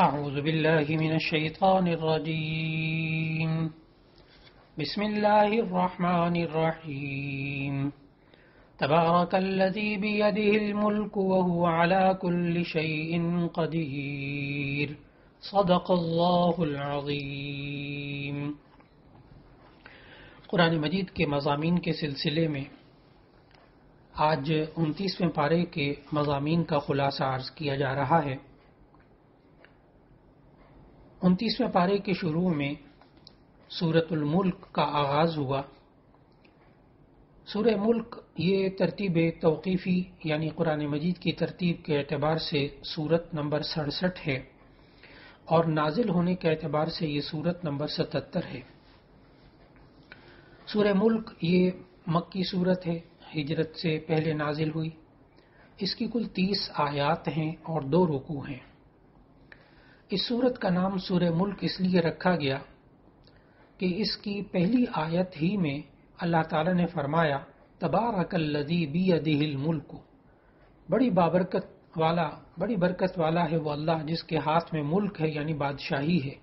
أعوذ بالله من الشيطان الرجيم بسم الله الرحمن الرحيم تبارك الذي بيده الملك وهو على كل شيء قدير صدق الله العظيم۔ قرآن مجید کے مضامین کے سلسلے میں آج 29ویں پارے کے مضامین کا خلاصہ عرض کیا جا رہا ہے۔ 29ویں پارے کے شروع میں سورۃ الملک کا آغاز ہوا۔ سورہ ملک یہ ترتیب توقیفی یعنی قرآن مجید کی ترتیب کے اعتبار سے سورت نمبر 67 ہے اور نازل ہونے کے اعتبار سے یہ سورت نمبر 77 ہے۔ سورہ ملک یہ مکی سورت ہے، ہجرت سے پہلے نازل ہوئی۔ اس کی کل 30 آیات ہیں اور 2 رکوع ہیں۔ اس سورت کا نام سورہ ملک اس لیے رکھا گیا کہ اس کی پہلی آیت ہی میں اللہ تعالیٰ نے فرمایا تبارک الذی بیدہ الملک، بڑی برکت والا ہے وہ اللہ جس کے ہاتھ میں ملک ہے یعنی بادشاہی ہے۔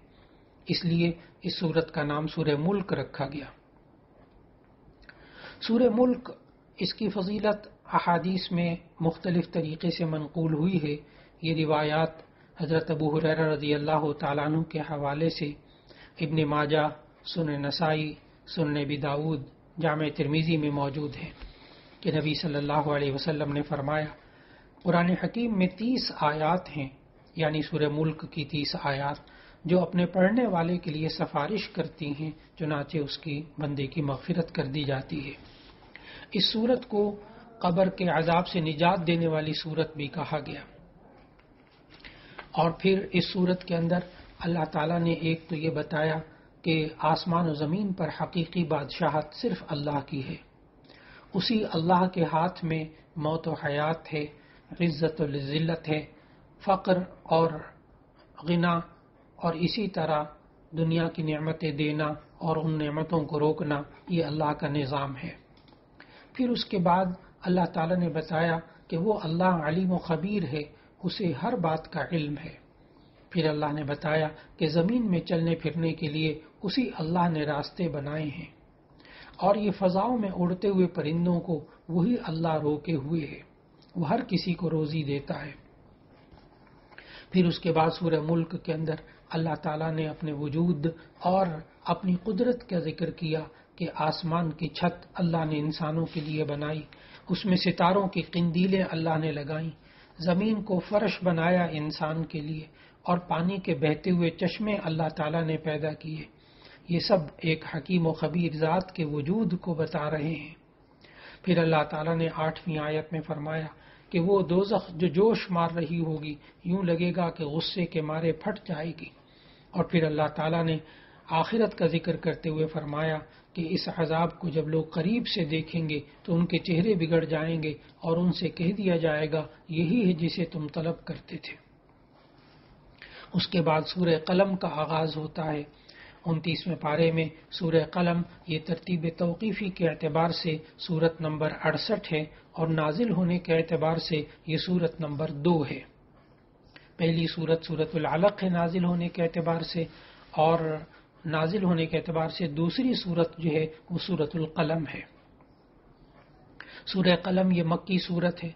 اس لیے اس سورت کا نام سورہ ملک رکھا گیا۔ سورہ ملک اس کی فضیلت احادیث میں مختلف طریقے سے منقول ہوئی ہے۔ یہ روایات حضرت ابو ہریرہ رضی اللہ تعالیٰ عنہ کے حوالے سے ابن ماجہ، سنن نسائی، سنن ابی داؤد، جامع ترمذی میں موجود ہے کہ نبی صلی اللہ علیہ وسلم نے فرمایا قرآن حکیم میں 30 آیات ہیں یعنی سورہ ملک کی 30 آیات جو اپنے پڑھنے والے کے لیے سفارش کرتی ہیں، چنانچہ اس کی بندے کی مغفرت کر دی جاتی ہے۔ اس سورت کو قبر کے عذاب سے نجات دینے والی سورت بھی کہا گیا۔ اور پھر اس سورت کے اندر اللہ تعالیٰ نے ایک تو یہ بتایا کہ آسمان و زمین پر حقیقی بادشاہت صرف اللہ کی ہے، اسی اللہ کے ہاتھ میں موت و حیات ہے، عزت و ذلت ہے، فقر اور غنا، اور اسی طرح دنیا کی نعمتیں دینا اور ان نعمتوں کو روکنا، یہ اللہ کا نظام ہے۔ پھر اس کے بعد اللہ تعالیٰ نے بتایا کہ وہ اللہ علیم و خبیر ہے، اسے ہر بات کا علم ہے۔ پھر اللہ نے بتایا کہ زمین میں چلنے پھرنے کے لیے اسی اللہ نے راستے بنائے ہیں، اور یہ فضاؤں میں اڑتے ہوئے پرندوں کو وہی اللہ روکے ہوئے ہے، وہ ہر کسی کو روزی دیتا ہے۔ پھر اس کے بعد سورہ ملک کے اندر اللہ تعالیٰ نے اپنے وجود اور اپنی قدرت کا ذکر کیا کہ آسمان کی چھت اللہ نے انسانوں کے لیے بنائی، اس میں ستاروں کی قندیلیں اللہ نے لگائیں، زمین کو فرش بنایا انسان کے لیے، اور پانی کے بہتے ہوئے چشمے اللہ تعالیٰ نے پیدا کیے۔ یہ سب ایک حکیم و خبیر ذات کے وجود کو بتا رہے ہیں۔ پھر اللہ تعالیٰ نے 8ویں آیت میں فرمایا کہ وہ دوزخ جو جوش مار رہی ہوگی، یوں لگے گا کہ غصے کے مارے پھٹ جائے گی۔ اور پھر اللہ تعالیٰ نے آخرت کا ذکر کرتے ہوئے فرمایا کہ اس عذاب کو جب لوگ قریب سے دیکھیں گے تو ان کے چہرے بگڑ جائیں گے اور ان سے کہہ دیا جائے گا یہی ہے جسے تم طلب کرتے تھے۔ اس کے بعد سورہ قلم کا آغاز ہوتا ہے۔ 29ویں پارے میں سورہ قلم یہ ترتیب توقیفی کے اعتبار سے سورت نمبر 68 ہے اور نازل ہونے کے اعتبار سے یہ سورت نمبر 2 ہے۔ پہلی سورت سورۃ العلق ہے نازل ہونے کے اعتبار سے، اور نازل ہونے کے اعتبار سے دوسری سورت جو ہے وہ سورۃ القلم ہے۔ سورہ قلم یہ مکی سورت ہے،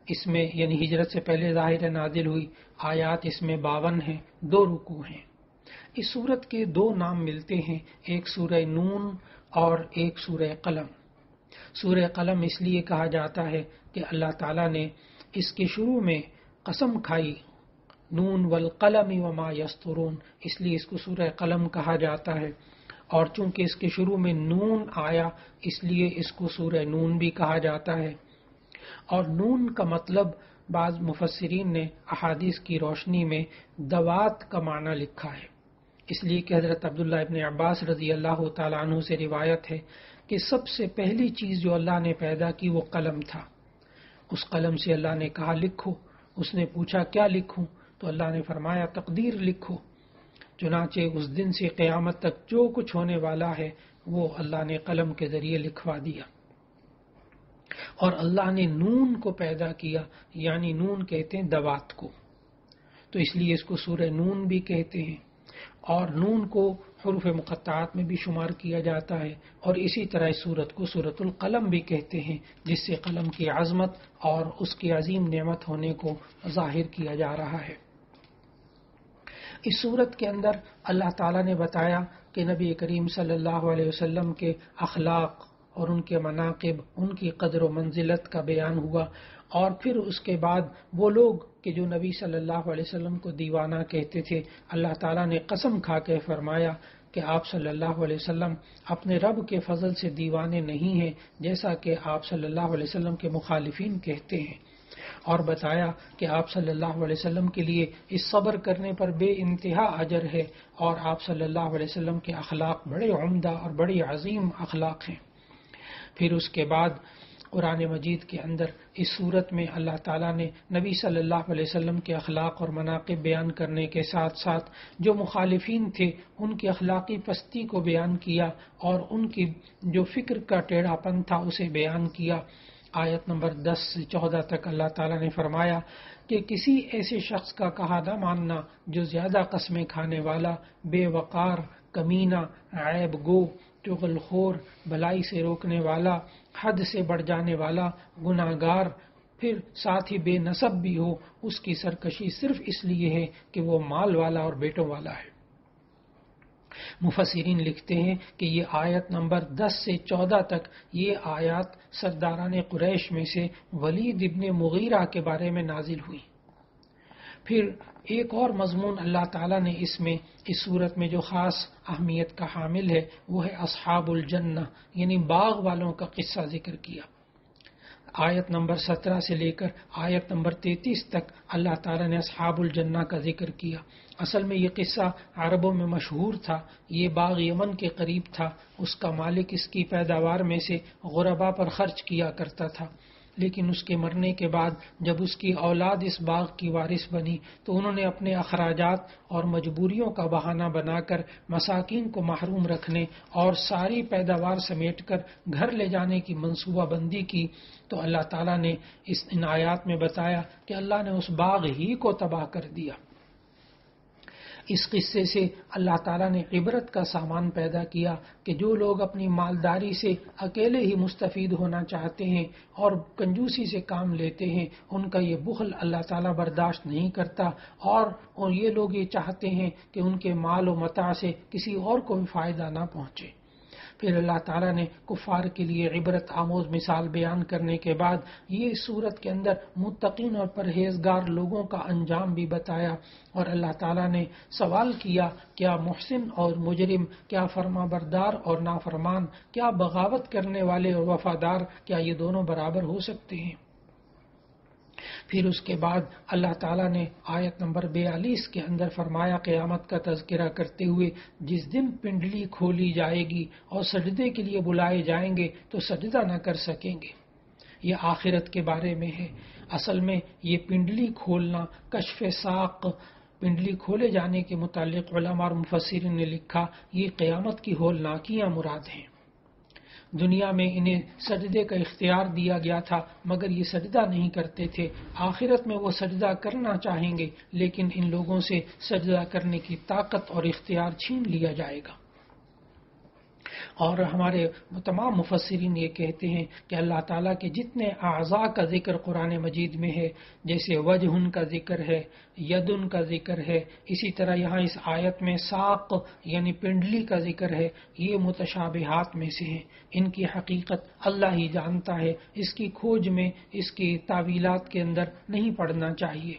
اس میں یعنی ہجرت سے پہلے ظاہر نازل ہوئی، آیات اس میں 52 ہیں، 2 رکوع ہیں۔ اس سورت کے 2 نام ملتے ہیں، ایک سورہ نون اور ایک سورہ قلم۔ سورہ قلم اس لیے کہا جاتا ہے کہ اللہ تعالیٰ نے اس کے شروع میں قسم کھائی، نون والقلم وما یسطرون، اس لیے اس کو سورہ قلم کہا جاتا ہے، اور چونکہ اس کے شروع میں نون آیا اس لیے اس کو سورہ نون بھی کہا جاتا ہے۔ اور نون کا مطلب بعض مفسرین نے احادیث کی روشنی میں دوات کا معنی لکھا ہے، اس لیے کہ حضرت عبداللہ ابن عباس رضی اللہ تعالیٰ عنہ سے روایت ہے کہ سب سے پہلی چیز جو اللہ نے پیدا کی وہ قلم تھا۔ اس قلم سے اللہ نے کہا لکھو، اس نے پوچھا کیا لکھوں؟ تو اللہ نے فرمایا تقدیر لکھو۔ چنانچہ اس دن سے قیامت تک جو کچھ ہونے والا ہے وہ اللہ نے قلم کے ذریعے لکھوا دیا۔ اور اللہ نے نون کو پیدا کیا، یعنی نون کہتے ہیں دوات کو۔ تو اس لیے اس کو سورہ نون بھی کہتے ہیں، اور نون کو حروف مقطعات میں بھی شمار کیا جاتا ہے، اور اسی طرح اس سورت کو سورۃ القلم بھی کہتے ہیں، جس سے قلم کی عظمت اور اس کی عظیم نعمت ہونے کو ظاہر کیا جا رہا ہے۔ اس سورت کے اندر اللہ تعالیٰ نے بتایا کہ نبی کریم صلی اللہ علیہ وسلم کے اخلاق اور ان کے مناقب، ان کی قدر و منزلت کا بیان ہوا، اور پھر اس کے بعد وہ لوگ کہ جو نبی صلی اللہ علیہ وسلم کو دیوانہ کہتے تھے، اللہ تعالیٰ نے قسم کھا کے فرمایا کہ آپ صلی اللہ علیہ وسلم اپنے رب کے فضل سے دیوانے نہیں ہیں، جیسا کہ آپ صلی اللہ علیہ وسلم کے مخالفین کہتے ہیں، اور بتایا کہ آپ صلی اللہ علیہ وسلم کے لیے اس صبر کرنے پر بے انتہا اجر ہے، اور آپ صلی اللہ علیہ وسلم کے اخلاق بڑے عمدہ اور بڑی عظیم اخلاق ہیں۔ پھر اس کے بعد قرآن مجید کے اندر اس صورت میں اللہ تعالیٰ نے نبی صلی اللہ علیہ وسلم کے اخلاق اور مناقب بیان کرنے کے ساتھ ساتھ جو مخالفین تھے ان کی اخلاقی پستی کو بیان کیا، اور ان کی جو فکر کا ٹیڑھا پن تھا اسے بیان کیا۔ آیت نمبر 10 سے 14 تک اللہ تعالیٰ نے فرمایا کہ کسی ایسے شخص کا کہا نہ ماننا جو زیادہ قسمیں کھانے والا، بے وقار، کمینہ، عیب گو، چغل خور، بھلائی سے روکنے والا، حد سے بڑھ جانے والا، گناہ گار، پھر ساتھ ہی بے نسب بھی ہو، اس کی سرکشی صرف اس لیے ہے کہ وہ مال والا اور بیٹوں والا ہے۔ مفسرین لکھتے ہیں کہ یہ آیت نمبر 10 سے 14 تک یہ آیات سرداران قریش میں سے ولید ابن مغیرہ کے بارے میں نازل ہوئی۔ پھر ایک اور مضمون اللہ تعالیٰ نے اس صورت میں جو خاص اہمیت کا حامل ہے وہ ہے اصحاب الجنہ، یعنی باغ والوں کا قصہ ذکر کیا۔ آیت نمبر 17 سے لے کر آیت نمبر 33 تک اللہ تعالیٰ نے اصحاب الجنہ کا ذکر کیا۔ اصل میں یہ قصہ عربوں میں مشہور تھا۔ یہ باغ یمن کے قریب تھا، اس کا مالک اس کی پیداوار میں سے غربا پر خرچ کیا کرتا تھا، لیکن اس کے مرنے کے بعد جب اس کی اولاد اس باغ کی وارث بنی تو انہوں نے اپنے اخراجات اور مجبوریوں کا بہانہ بنا کر مساکین کو محروم رکھنے اور ساری پیداوار سمیٹ کر گھر لے جانے کی منصوبہ بندی کی، تو اللہ تعالیٰ نے ان آیات میں بتایا کہ اللہ نے اس باغ ہی کو تباہ کر دیا۔ اس قصے سے اللہ تعالیٰ نے عبرت کا سامان پیدا کیا کہ جو لوگ اپنی مالداری سے اکیلے ہی مستفید ہونا چاہتے ہیں اور کنجوسی سے کام لیتے ہیں، ان کا یہ بخل اللہ تعالیٰ برداشت نہیں کرتا، اور یہ لوگ یہ چاہتے ہیں کہ ان کے مال و متاع سے کسی اور کو بھی فائدہ نہ پہنچے۔ پھر اللہ تعالیٰ نے کفار کے لیے عبرت آموز مثال بیان کرنے کے بعد یہ صورت کے اندر متقین اور پرہیزگار لوگوں کا انجام بھی بتایا، اور اللہ تعالیٰ نے سوال کیا کیا محسن اور مجرم، کیا فرما بردار اور نافرمان، کیا بغاوت کرنے والے اور وفادار، کیا یہ دونوں برابر ہو سکتے ہیں؟ پھر اس کے بعد اللہ تعالیٰ نے آیت نمبر 42 کے اندر فرمایا قیامت کا تذکرہ کرتے ہوئے، جس دن پنڈلی کھولی جائے گی اور سجدے کے لیے بلائے جائیں گے تو سجدہ نہ کر سکیں گے۔ یہ آخرت کے بارے میں ہے۔ اصل میں یہ پنڈلی کھولنا، کشف ساق، پنڈلی کھولے جانے کے متعلق علماء اور مفسرین نے لکھا یہ قیامت کی ہولناکیاں مراد ہیں۔ دنیا میں انہیں سجدے کا اختیار دیا گیا تھا مگر یہ سجدہ نہیں کرتے تھے، آخرت میں وہ سجدہ کرنا چاہیں گے لیکن ان لوگوں سے سجدہ کرنے کی طاقت اور اختیار چھین لیا جائے گا۔ اور ہمارے تمام مفسرین یہ کہتے ہیں کہ اللہ تعالیٰ کے جتنے اعضاء کا ذکر قرآن مجید میں ہے، جیسے وجہ کا ذکر ہے، ید کا ذکر ہے، اسی طرح یہاں اس آیت میں ساق یعنی پنڈلی کا ذکر ہے، یہ متشابہات میں سے ہیں۔ ان کی حقیقت اللہ ہی جانتا ہے، اس کی کھوج میں، اس کی تعویلات کے اندر نہیں پڑنا چاہیے۔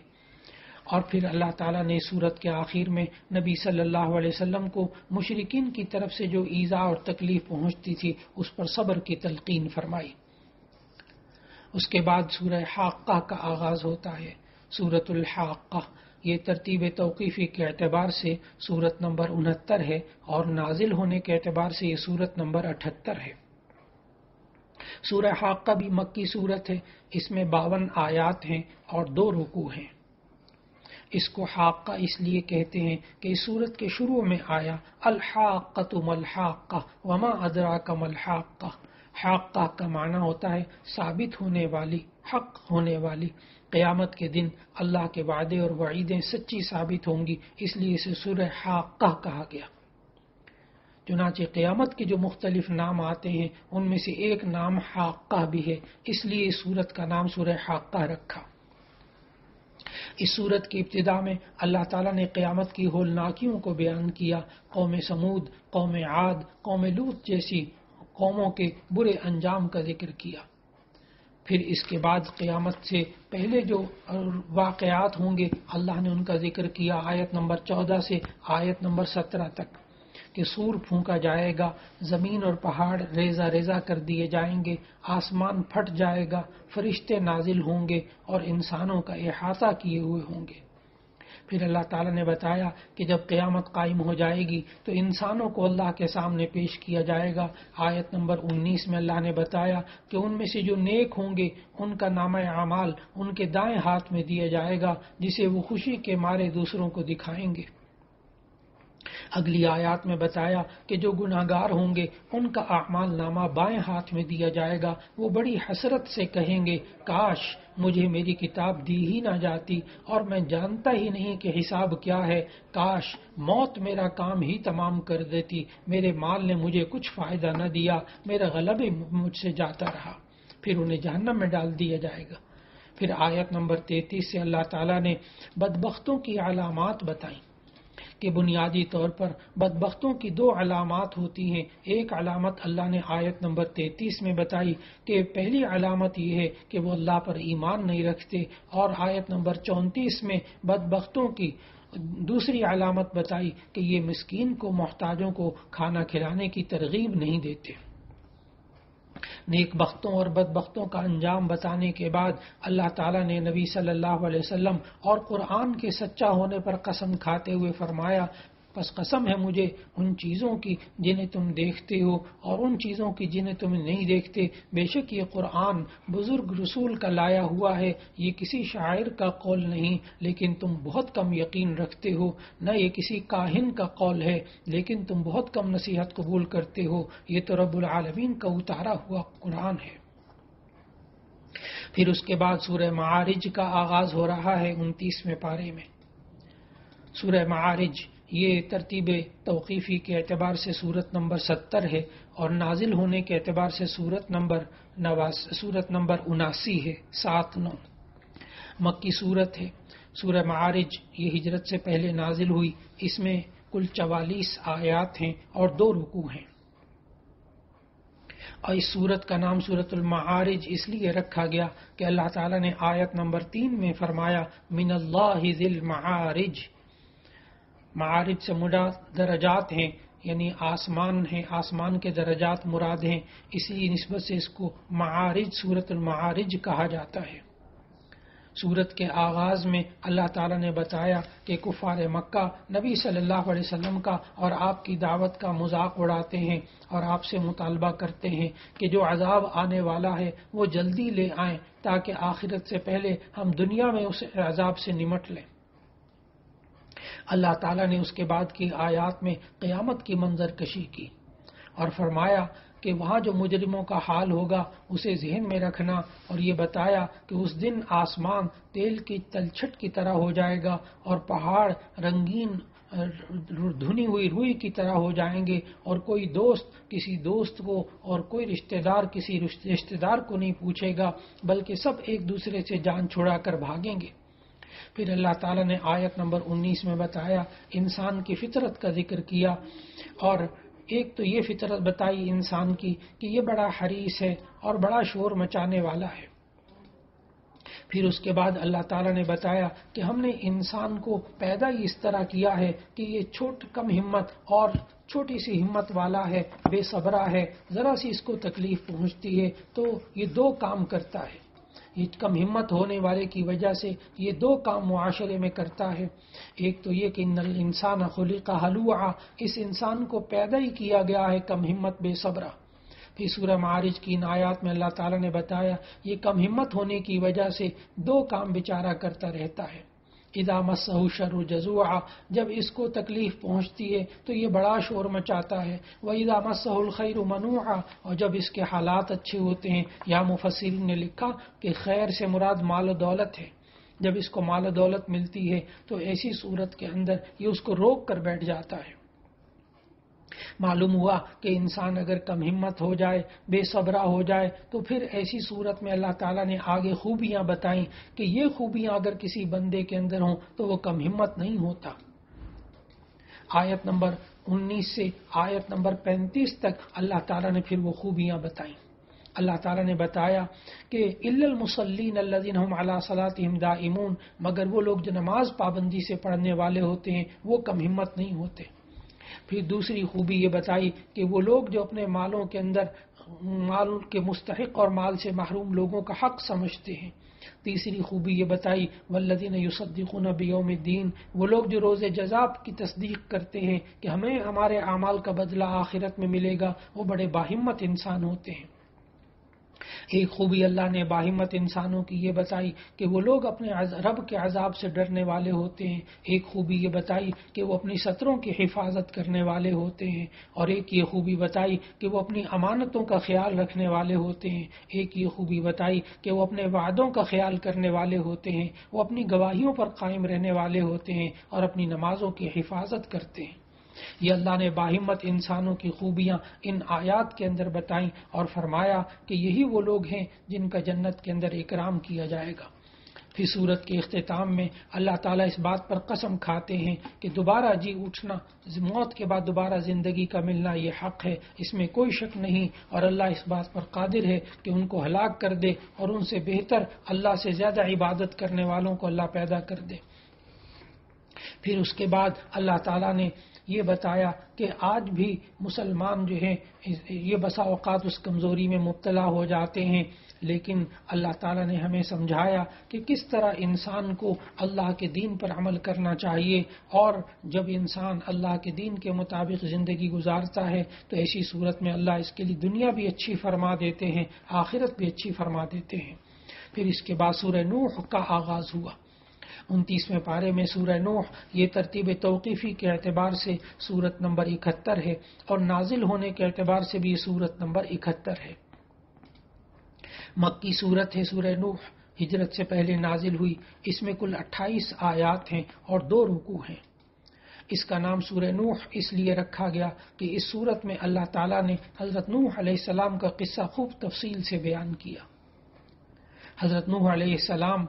اور پھر اللہ تعالیٰ نے سورت کے آخر میں نبی صلی اللہ علیہ وسلم کو مشرکین کی طرف سے جو ایذا اور تکلیف پہنچتی تھی اس پر صبر کی تلقین فرمائی۔ اس کے بعد سورہ حاقہ کا آغاز ہوتا ہے۔ سورۃ الحاقہ یہ ترتیب توقیفی کے اعتبار سے سورت نمبر 69 ہے اور نازل ہونے کے اعتبار سے یہ سورت نمبر 78 ہے۔ سورہ حاقہ بھی مکی سورت ہے، اس میں 52 آیات ہیں اور 2 رکوع ہیں۔ اس کو حاقہ اس لیے کہتے ہیں کہ اس سورت کے شروع میں آیا الحاقۃ ملحاقہ وما ادراک ملحاقہ، حاقہ کا معنی ہوتا ہے ثابت ہونے والی، حق ہونے والی۔ قیامت کے دن اللہ کے وعدے اور وعیدیں سچی ثابت ہوں گی، اس لیے اسے سورہ حاقہ کہا گیا۔ چنانچہ قیامت کے جو مختلف نام آتے ہیں ان میں سے ایک نام حاقہ بھی ہے، اس لیے اس سورت کا نام سورہ حاقہ رکھا۔ اس سورت کی ابتدا میں اللہ تعالیٰ نے قیامت کی ہولناکیوں کو بیان کیا، قوم سمود، قوم عاد، قوم لوط جیسی قوموں کے برے انجام کا ذکر کیا۔ پھر اس کے بعد قیامت سے پہلے جو واقعات ہوں گے اللہ نے ان کا ذکر کیا آیت نمبر 14 سے آیت نمبر 17 تک، کہ سور پھونکا جائے گا، زمین اور پہاڑ ریزہ ریزہ کر دیے جائیں گے، آسمان پھٹ جائے گا، فرشتے نازل ہوں گے اور انسانوں کا احاطہ کیے ہوئے ہوں گے۔ پھر اللہ تعالیٰ نے بتایا کہ جب قیامت قائم ہو جائے گی تو انسانوں کو اللہ کے سامنے پیش کیا جائے گا۔ آیت نمبر 19 میں اللہ نے بتایا کہ ان میں سے جو نیک ہوں گے ان کا نامہ اعمال ان کے دائیں ہاتھ میں دیا جائے گا، جسے وہ خوشی کے مارے دوسروں کو دکھائیں گے۔ اگلی آیات میں بتایا کہ جو گناہگار ہوں گے ان کا اعمال نامہ بائیں ہاتھ میں دیا جائے گا، وہ بڑی حسرت سے کہیں گے کاش مجھے میری کتاب دی ہی نہ جاتی اور میں جانتا ہی نہیں کہ حساب کیا ہے، کاش موت میرا کام ہی تمام کر دیتی، میرے مال نے مجھے کچھ فائدہ نہ دیا، میرا غلبہ مجھ سے جاتا رہا۔ پھر انہیں جہنم میں ڈال دیا جائے گا۔ پھر آیت نمبر 33 سے اللہ تعالیٰ نے بدبختوں کی علامات بتائیں کہ بنیادی طور پر بدبختوں کی دو علامات ہوتی ہیں۔ ایک علامت اللہ نے آیت نمبر 33 میں بتائی کہ پہلی علامت یہ ہے کہ وہ اللہ پر ایمان نہیں رکھتے، اور آیت نمبر 34 میں بدبختوں کی دوسری علامت بتائی کہ یہ مسکین کو، محتاجوں کو کھانا کھلانے کی ترغیب نہیں دیتے۔ نیک بختوں اور بدبختوں کا انجام بتانے کے بعد اللہ تعالیٰ نے نبی صلی اللہ علیہ وسلم اور قرآن کے سچا ہونے پر قسم کھاتے ہوئے فرمایا، پس قسم ہے مجھے ان چیزوں کی جنہیں تم دیکھتے ہو اور ان چیزوں کی جنہیں تم نہیں دیکھتے، بے شک یہ قرآن بزرگ رسول کا لایا ہوا ہے، یہ کسی شاعر کا قول نہیں، لیکن تم بہت کم یقین رکھتے ہو، نہ یہ کسی کاہن کا قول ہے، لیکن تم بہت کم نصیحت قبول کرتے ہو، یہ تو رب العالمین کا اتارا ہوا قرآن ہے۔ پھر اس کے بعد سورہ معارج کا آغاز ہو رہا ہے 29ویں پارے میں۔ سورہ معارج یہ ترتیب توقیفی کے اعتبار سے سورت نمبر 70 ہے، اور نازل ہونے کے اعتبار سے سورت نمبر 79 ہے، 7-9 مکی سورت ہے۔ سورہ معارج یہ ہجرت سے پہلے نازل ہوئی، اس میں کل 44 آیات ہیں اور 2 رکوع ہیں، اور اس سورت کا نام سورت المعارج اس لیے رکھا گیا کہ اللہ تعالیٰ نے آیت نمبر 3 میں فرمایا من اللہ ذی المعارج۔ معارج سے مراد درجات ہیں، یعنی آسمان ہیں، آسمان کے درجات مراد ہیں، اسی نسبت سے اس کو معارج، سورت المعارج کہا جاتا ہے۔ سورت کے آغاز میں اللہ تعالیٰ نے بتایا کہ کفار مکہ نبی صلی اللہ علیہ وسلم کا اور آپ کی دعوت کا مذاق اڑاتے ہیں اور آپ سے مطالبہ کرتے ہیں کہ جو عذاب آنے والا ہے وہ جلدی لے آئیں تاکہ آخرت سے پہلے ہم دنیا میں اس عذاب سے نمٹ لیں۔ اللہ تعالیٰ نے اس کے بعد کی آیات میں قیامت کی منظر کشی کی اور فرمایا کہ وہاں جو مجرموں کا حال ہوگا اسے ذہن میں رکھنا، اور یہ بتایا کہ اس دن آسمان تیل کی تلچھٹ کی طرح ہو جائے گا اور پہاڑ رنگین دھنی ہوئی روئی کی طرح ہو جائیں گے، اور کوئی دوست کسی دوست کو اور کوئی رشتہ دار کسی رشتہ دار کو نہیں پوچھے گا، بلکہ سب ایک دوسرے سے جان چھڑا کر بھاگیں گے۔ پھر اللہ تعالیٰ نے آیت نمبر 19 میں بتایا، انسان کی فطرت کا ذکر کیا، اور ایک تو یہ فطرت بتائی انسان کی کہ یہ بڑا حریص ہے اور بڑا شور مچانے والا ہے۔ پھر اس کے بعد اللہ تعالیٰ نے بتایا کہ ہم نے انسان کو پیدا ہی اس طرح کیا ہے کہ یہ کم ہمت اور چھوٹی سی ہمت والا ہے، بے صبرا ہے، ذرا سی اس کو تکلیف پہنچتی ہے تو یہ 2 کام کرتا ہے۔ یہ کم ہمت ہونے والے کی وجہ سے یہ 2 کام معاشرے میں کرتا ہے۔ ایک تو یہ کہ ان الانسان خلق ہلوعا، اس انسان کو پیدا ہی کیا گیا ہے کم ہمت، بے صبرا۔ پھر سورہ معارج کی ان آیات میں اللہ تعالیٰ نے بتایا یہ کم ہمت ہونے کی وجہ سے 2 کام بیچارہ کرتا رہتا ہے۔ اذا مسہ الشر جزوعا، جب اس کو تکلیف پہنچتی ہے تو یہ بڑا شور مچاتا ہے، واذا مسہ الخیر منوعا، اور جب اس کے حالات اچھے ہوتے ہیں، یا مفسرین نے لکھا کہ خیر سے مراد مال و دولت ہے، جب اس کو مال و دولت ملتی ہے تو ایسی صورت کے اندر یہ اس کو روک کر بیٹھ جاتا ہے۔ معلوم ہوا کہ انسان اگر کم ہمت ہو جائے، بے صبرا ہو جائے، تو پھر ایسی صورت میں اللہ تعالیٰ نے آگے خوبیاں بتائیں کہ یہ خوبیاں اگر کسی بندے کے اندر ہوں تو وہ کم ہمت نہیں ہوتا۔ آیت نمبر 19 سے آیت نمبر 35 تک اللہ تعالیٰ نے پھر وہ خوبیاں بتائیں۔ اللہ تعالیٰ نے بتایا کہ الا المصلین الذین هم علی صلاتهم دائمون، مگر وہ لوگ جو نماز پابندی سے پڑھنے والے ہوتے ہیں وہ کم ہمت نہیں ہوتے۔ پھر دوسری خوبی یہ بتائی کہ وہ لوگ جو اپنے مالوں کے اندر مال کے مستحق اور مال سے محروم لوگوں کا حق سمجھتے ہیں۔ تیسری خوبی یہ بتائی والذین یصدقون بیوم الدین، وہ لوگ جو روز جزا کی تصدیق کرتے ہیں کہ ہمیں ہمارے اعمال کا بدلہ آخرت میں ملے گا، وہ بڑے باہمت انسان ہوتے ہیں۔ ایک خوبی اللہ نے باہمت انسانوں کی یہ بتائی کہ وہ لوگ اپنے رب کے عذاب سے ڈرنے والے ہوتے ہیں۔ ایک خوبی یہ بتائی کہ وہ اپنی سطروں کی حفاظت کرنے والے ہوتے ہیں، اور ایک یہ خوبی بتائی کہ وہ اپنی امانتوں کا خیال رکھنے والے ہوتے ہیں۔ ایک یہ خوبی بتائی کہ وہ اپنے وعدوں کا خیال کرنے والے ہوتے ہیں، وہ اپنی گواہیوں پر قائم رہنے والے ہوتے ہیں اور اپنی نمازوں کی حفاظت کرتے ہیں۔ یہ اللہ نے باہمت انسانوں کی خوبیاں ان آیات کے اندر بتائیں اور فرمایا کہ یہی وہ لوگ ہیں جن کا جنت کے اندر اکرام کیا جائے گا۔ پھر سورت کے اختتام میں اللہ تعالیٰ اس بات پر قسم کھاتے ہیں کہ دوبارہ جی اٹھنا، موت کے بعد دوبارہ زندگی کا ملنا یہ حق ہے، اس میں کوئی شک نہیں، اور اللہ اس بات پر قادر ہے کہ ان کو ہلاک کر دے اور ان سے بہتر اللہ سے زیادہ عبادت کرنے والوں کو اللہ پیدا کر دے۔ پھر اس کے بعد اللہ تعالیٰ نے یہ بتایا کہ آج بھی مسلمان جو ہیں یہ بسا اوقات اس کمزوری میں مبتلا ہو جاتے ہیں، لیکن اللہ تعالیٰ نے ہمیں سمجھایا کہ کس طرح انسان کو اللہ کے دین پر عمل کرنا چاہیے، اور جب انسان اللہ کے دین کے مطابق زندگی گزارتا ہے تو ایسی صورت میں اللہ اس کے لیے دنیا بھی اچھی فرما دیتے ہیں، آخرت بھی اچھی فرما دیتے ہیں۔ پھر اس کے بعد سورہ نوح کا آغاز ہوا۔ 29ویں پارے میں سورہ نوح یہ ترتیب توقیفی کے اعتبار سے سورت نمبر 71 ہے، اور نازل ہونے کے اعتبار سے بھی یہ سورت نمبر 71 ہے۔ مکی سورت ہے سورہ نوح، ہجرت سے پہلے نازل ہوئی۔ اس میں کل 28 آیات ہیں اور 2 رکوع ہیں۔ اس کا نام سورہ نوح اس لیے رکھا گیا کہ اس سورت میں اللہ تعالیٰ نے حضرت نوح علیہ السلام کا قصہ خوب تفصیل سے بیان کیا۔ حضرت نوح علیہ السلام،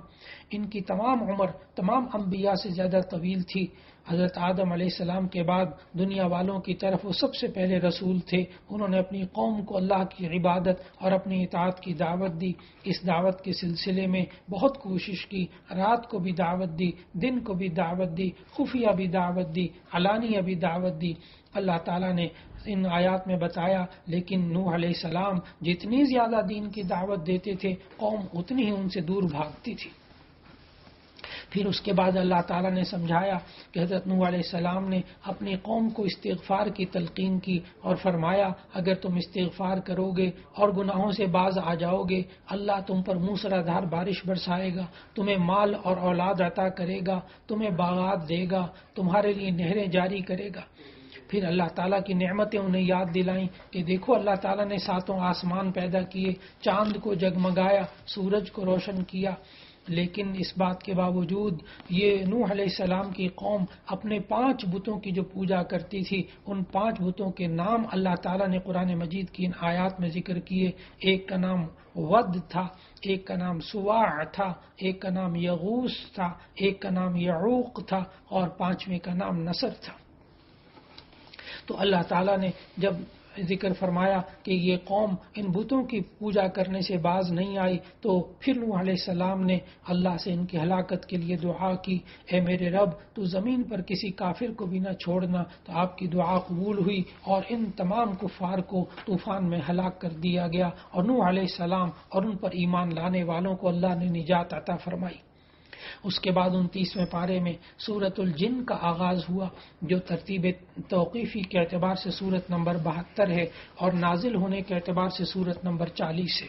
ان کی تمام عمر تمام انبیاء سے زیادہ طویل تھی۔ حضرت آدم علیہ السلام کے بعد دنیا والوں کی طرف وہ سب سے پہلے رسول تھے۔ انہوں نے اپنی قوم کو اللہ کی عبادت اور اپنی اطاعت کی دعوت دی۔ اس دعوت کے سلسلے میں بہت کوشش کی، رات کو بھی دعوت دی، دن کو بھی دعوت دی، خفیہ بھی دعوت دی، علانیہ بھی دعوت دی۔ اللہ تعالیٰ نے ان آیات میں بتایا، لیکن نوح علیہ السلام جتنی زیادہ دین کی دعوت دیتے تھے قوم اتنی ہی ان سے دور بھاگتی تھی۔ پھر اس کے بعد اللہ تعالیٰ نے سمجھایا کہ حضرت نوح علیہ السلام نے اپنی قوم کو استغفار کی تلقین کی اور فرمایا اگر تم استغفار کرو گے اور گناہوں سے باز آ جاؤ گے، اللہ تم پر موسلادھار بارش برسائے گا، تمہیں مال اور اولاد عطا کرے گا، تمہیں باغات دے گا، تمہارے لیے نہریں جاری کرے گا۔ پھر اللہ تعالیٰ کی نعمتیں انہیں یاد دلائیں کہ دیکھو اللہ تعالیٰ نے 7 آسمان پیدا کیے، چاند کو جگمگایا، سورج کو روشن کیا، لیکن اس بات کے باوجود یہ نوح علیہ السلام کی قوم اپنے 5 بتوں کی جو پوجا کرتی تھی، ان 5 بتوں کے نام اللہ تعالیٰ نے قرآن مجید کی ان آیات میں ذکر کیے۔ ایک کا نام ود تھا، ایک کا نام سواع تھا، ایک کا نام یغوث تھا، ایک کا نام یعوق تھا، اور 5ویں کا نام نصر تھا۔ تو اللہ تعالیٰ نے جب ذکر فرمایا کہ یہ قوم ان بتوں کی پوجا کرنے سے باز نہیں آئی، تو پھر نوح علیہ السلام نے اللہ سے ان کی ہلاکت کے لیے دعا کی، اے میرے رب تو زمین پر کسی کافر کو بھی نہ چھوڑنا۔ تو آپ کی دعا قبول ہوئی اور ان تمام کفار کو طوفان میں ہلاک کر دیا گیا، اور نوح علیہ السلام اور ان پر ایمان لانے والوں کو اللہ نے نجات عطا فرمائی۔ اس کے بعد 29ویں پارے میں سورت الجن کا آغاز ہوا، جو ترتیب توقیفی کے اعتبار سے سورت نمبر 72 ہے اور نازل ہونے کے اعتبار سے سورت نمبر 40 ہے۔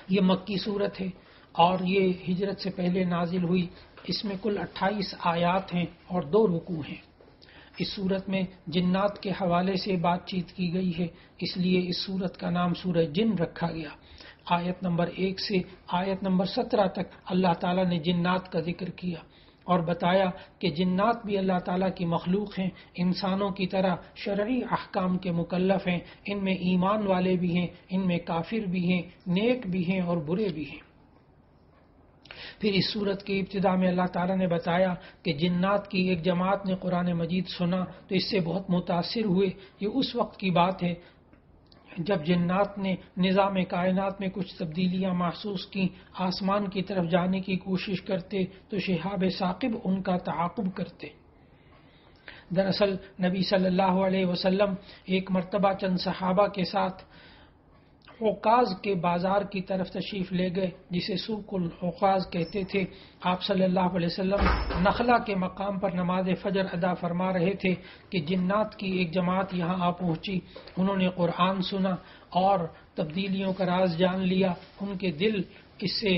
یہ مکی سورت ہے اور یہ ہجرت سے پہلے نازل ہوئی۔ اس میں کل 28 آیات ہیں اور 2 رکوع ہیں۔ اس صورت میں جنات کے حوالے سے بات چیت کی گئی ہے، اس لیے اس صورت کا نام سورہ جن رکھا گیا۔ آیت نمبر 1 سے آیت نمبر 17 تک اللہ تعالیٰ نے جنات کا ذکر کیا اور بتایا کہ جنات بھی اللہ تعالیٰ کی مخلوق ہیں، انسانوں کی طرح شرعی احکام کے مکلف ہیں، ان میں ایمان والے بھی ہیں، ان میں کافر بھی ہیں، نیک بھی ہیں اور برے بھی ہیں۔ پھر اس صورت کی ابتدا میں اللہ تعالیٰ نے بتایا کہ جنات کی ایک جماعت نے قرآن مجید سنا تو اس سے بہت متاثر ہوئے۔ یہ اس وقت کی بات ہے جب جنات نے نظام کائنات میں کچھ تبدیلیاں محسوس کی، آسمان کی طرف جانے کی کوشش کرتے تو شہاب ثاقب ان کا تعاقب کرتے۔ دراصل نبی صلی اللہ علیہ وسلم ایک مرتبہ چند صحابہ کے ساتھ عکاظ کے بازار کی طرف تشریف لے گئے، جسے سوق العکاظ کہتے تھے۔ آپ صلی اللہ علیہ وسلم نخلا کے مقام پر نماز فجر ادا فرما رہے تھے کہ جنات کی ایک جماعت یہاں آ پہنچی۔ انہوں نے قرآن سنا اور تبدیلیوں کا راز جان لیا۔ ان کے دل اس سے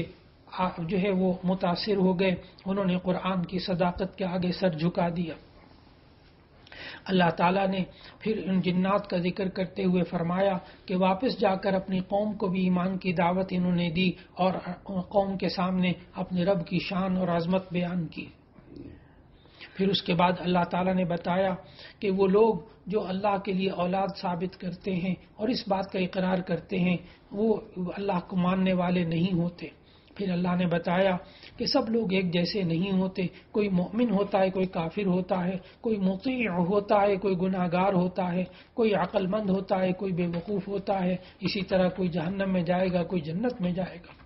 وہ متاثر ہو گئے۔ انہوں نے قرآن کی صداقت کے آگے سر جھکا دیا۔ اللہ تعالیٰ نے پھر ان جنات کا ذکر کرتے ہوئے فرمایا کہ واپس جا کر اپنی قوم کو بھی ایمان کی دعوت انہوں نے دی اور قوم کے سامنے اپنے رب کی شان اور عظمت بیان کی۔ پھر اس کے بعد اللہ تعالیٰ نے بتایا کہ وہ لوگ جو اللہ کے لیے اولاد ثابت کرتے ہیں اور اس بات کا اقرار کرتے ہیں وہ اللہ کو ماننے والے نہیں ہوتے۔ پھر اللہ نے بتایا کہ سب لوگ ایک جیسے نہیں ہوتے، کوئی مومن ہوتا ہے، کوئی کافر ہوتا ہے، کوئی مطیع ہوتا ہے، کوئی گناہ گار ہوتا ہے، کوئی عقل مند ہوتا ہے، کوئی بے وقوف ہوتا ہے، اسی طرح کوئی جہنم میں جائے گا، کوئی جنت میں جائے گا۔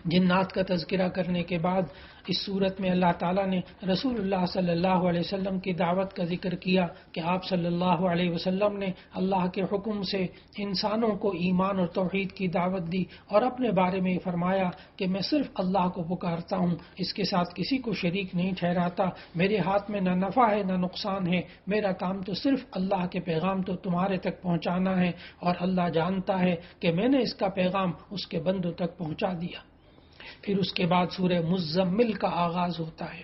جنات کا تذکرہ کرنے کے بعد اس صورت میں اللہ تعالیٰ نے رسول اللہ صلی اللہ علیہ وسلم کی دعوت کا ذکر کیا کہ آپ صلی اللہ علیہ وسلم نے اللہ کے حکم سے انسانوں کو ایمان اور توحید کی دعوت دی اور اپنے بارے میں فرمایا کہ میں صرف اللہ کو پکارتا ہوں، اس کے ساتھ کسی کو شریک نہیں ٹھہراتا، میرے ہاتھ میں نہ نفع ہے نہ نقصان ہے، میرا کام تو صرف اللہ کے پیغام تو تمہارے تک پہنچانا ہے اور اللہ جانتا ہے کہ میں نے اس کا پیغام اس کے بندوں تک پہنچا دیا۔ پھر اس کے بعد سورہ مزمل کا آغاز ہوتا ہے۔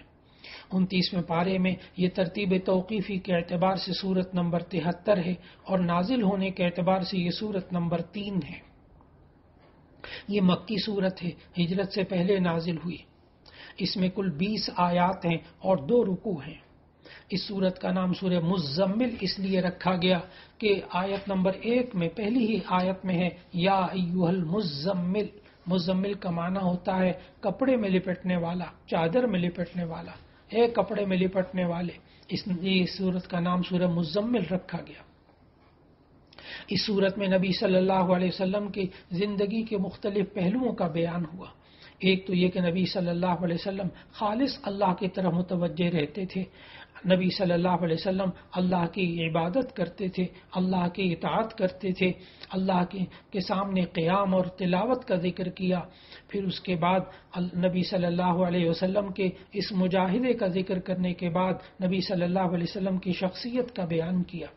29ویں پارے میں یہ ترتیب توقیفی کے اعتبار سے سورت نمبر 73 ہے اور نازل ہونے کے اعتبار سے یہ سورت نمبر 3 ہے۔ یہ مکی سورت ہے، ہجرت سے پہلے نازل ہوئی۔ اس میں کل 20 آیات ہیں اور 2 رکوع ہیں۔ اس سورت کا نام سورہ مزمل اس لیے رکھا گیا کہ آیت نمبر 1 میں پہلی ہی آیت میں ہے یا ایھا المزمل۔ مزمل کا معنی ہوتا ہے کپڑے میں لپٹنے والا، چادر میں لپٹنے والا، کپڑے میں لپٹنے والے، اس سورت کا نام سورہ مزمل رکھا گیا۔ اس سورت میں نبی صلی اللہ علیہ وسلم کی زندگی کے مختلف پہلوؤں کا بیان ہوا۔ ایک تو یہ کہ نبی صلی اللہ علیہ وسلم خالص اللہ کی طرف متوجہ رہتے تھے۔ نبی صلی اللہ علیہ وسلم اللہ کی عبادت کرتے تھے، اللہ کی اطاعت کرتے تھے، اللہ کے سامنے قیام اور تلاوت کا ذکر کیا۔ پھر اس کے بعد نبی صلی اللہ علیہ وسلم کے اس مجاہدے کا ذکر کرنے کے بعد نبی صلی اللہ علیہ وسلم کی شخصیت کا بیان کیا۔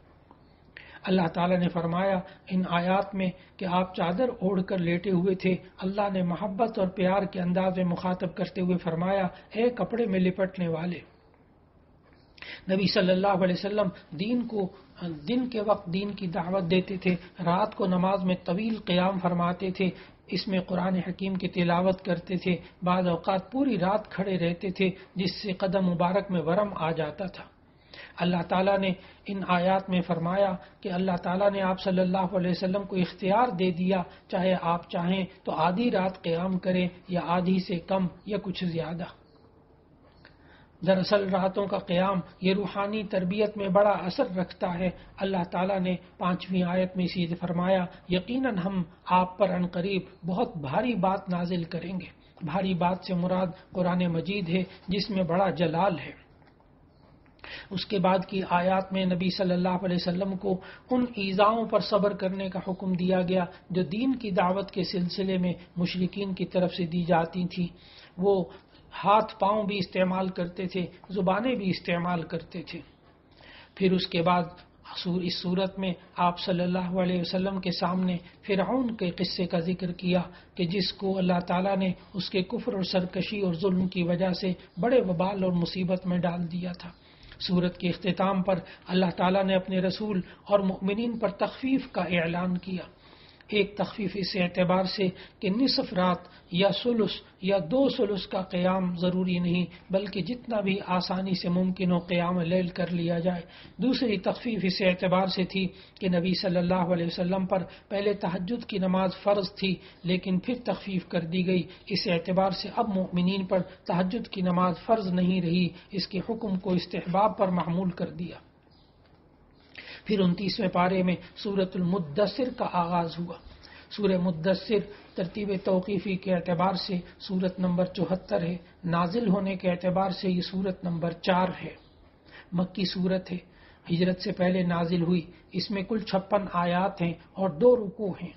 اللہ تعالیٰ نے فرمایا ان آیات میں کہ آپ چادر اوڑھ کر لیٹے ہوئے تھے۔ اللہ نے محبت اور پیار کے انداز میں مخاطب کرتے ہوئے فرمایا اے کپڑے میں لپٹنے والے۔ نبی صلی اللہ علیہ وسلم دن کے وقت دین کی دعوت دیتے تھے، رات کو نماز میں طویل قیام فرماتے تھے، اس میں قرآن حکیم کی تلاوت کرتے تھے، بعض اوقات پوری رات کھڑے رہتے تھے جس سے قدم مبارک میں ورم آ جاتا تھا۔ اللہ تعالیٰ نے ان آیات میں فرمایا کہ اللہ تعالیٰ نے آپ صلی اللہ علیہ وسلم کو اختیار دے دیا، چاہے آپ چاہیں تو آدھی رات قیام کریں یا آدھی سے کم یا کچھ زیادہ۔ دراصل راتوں کا قیام یہ روحانی تربیت میں بڑا اثر رکھتا ہے۔ اللہ تعالیٰ نے 5ویں آیت میں اسی فرمایا یقیناً ہم آپ پر عنقریب بہت بھاری بات نازل کریں گے۔ بھاری بات سے مراد قرآن مجید ہے جس میں بڑا جلال ہے۔ اس کے بعد کی آیات میں نبی صلی اللہ علیہ وسلم کو ان ایذاؤں پر صبر کرنے کا حکم دیا گیا جو دین کی دعوت کے سلسلے میں مشرکین کی طرف سے دی جاتی تھی۔ وہ ہاتھ پاؤں بھی استعمال کرتے تھے، زبانیں بھی استعمال کرتے تھے۔ پھر اس کے بعد اس صورت میں آپ صلی اللہ علیہ وسلم کے سامنے فرعون کے قصے کا ذکر کیا کہ جس کو اللہ تعالیٰ نے اس کے کفر اور سرکشی اور ظلم کی وجہ سے بڑے وبال اور مصیبت میں ڈال دیا تھا۔ سورت کے اختتام پر اللہ تعالیٰ نے اپنے رسول اور مؤمنین پر تخفیف کا اعلان کیا۔ ایک تخفیف اس اعتبار سے کہ نصف رات یا ثلث یا 2 ثلث کا قیام ضروری نہیں، بلکہ جتنا بھی آسانی سے ممکن ہو قیام لیل کر لیا جائے۔ دوسری تخفیف اس اعتبار سے تھی کہ نبی صلی اللہ علیہ وسلم پر پہلے تہجد کی نماز فرض تھی، لیکن پھر تخفیف کر دی گئی، اس اعتبار سے اب مؤمنین پر تہجد کی نماز فرض نہیں رہی، اس کے حکم کو استحباب پر محمول کر دیا۔ پھر 29ویں پارے میں سورۃ المدثر کا آغاز ہوا۔ سورہ مدثر ترتیب توقیفی کے اعتبار سے سورت نمبر 74 ہے، نازل ہونے کے اعتبار سے یہ سورت نمبر 4 ہے۔ مکی سورت ہے، ہجرت سے پہلے نازل ہوئی، اس میں کل 56 آیات ہیں اور 2 رکوع ہیں۔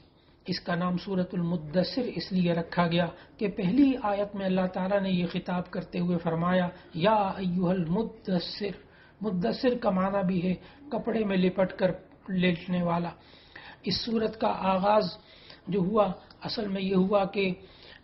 اس کا نام سورۃ المدثر اس لیے رکھا گیا کہ پہلی آیت میں اللہ تعالیٰ نے یہ خطاب کرتے ہوئے فرمایا یا ایھا المدثر۔ مدثر کا معنی بھی ہے کپڑے میں لپٹ کر لیٹنے والا۔ اس سورت کا آغاز جو ہوا اصل میں یہ ہوا کہ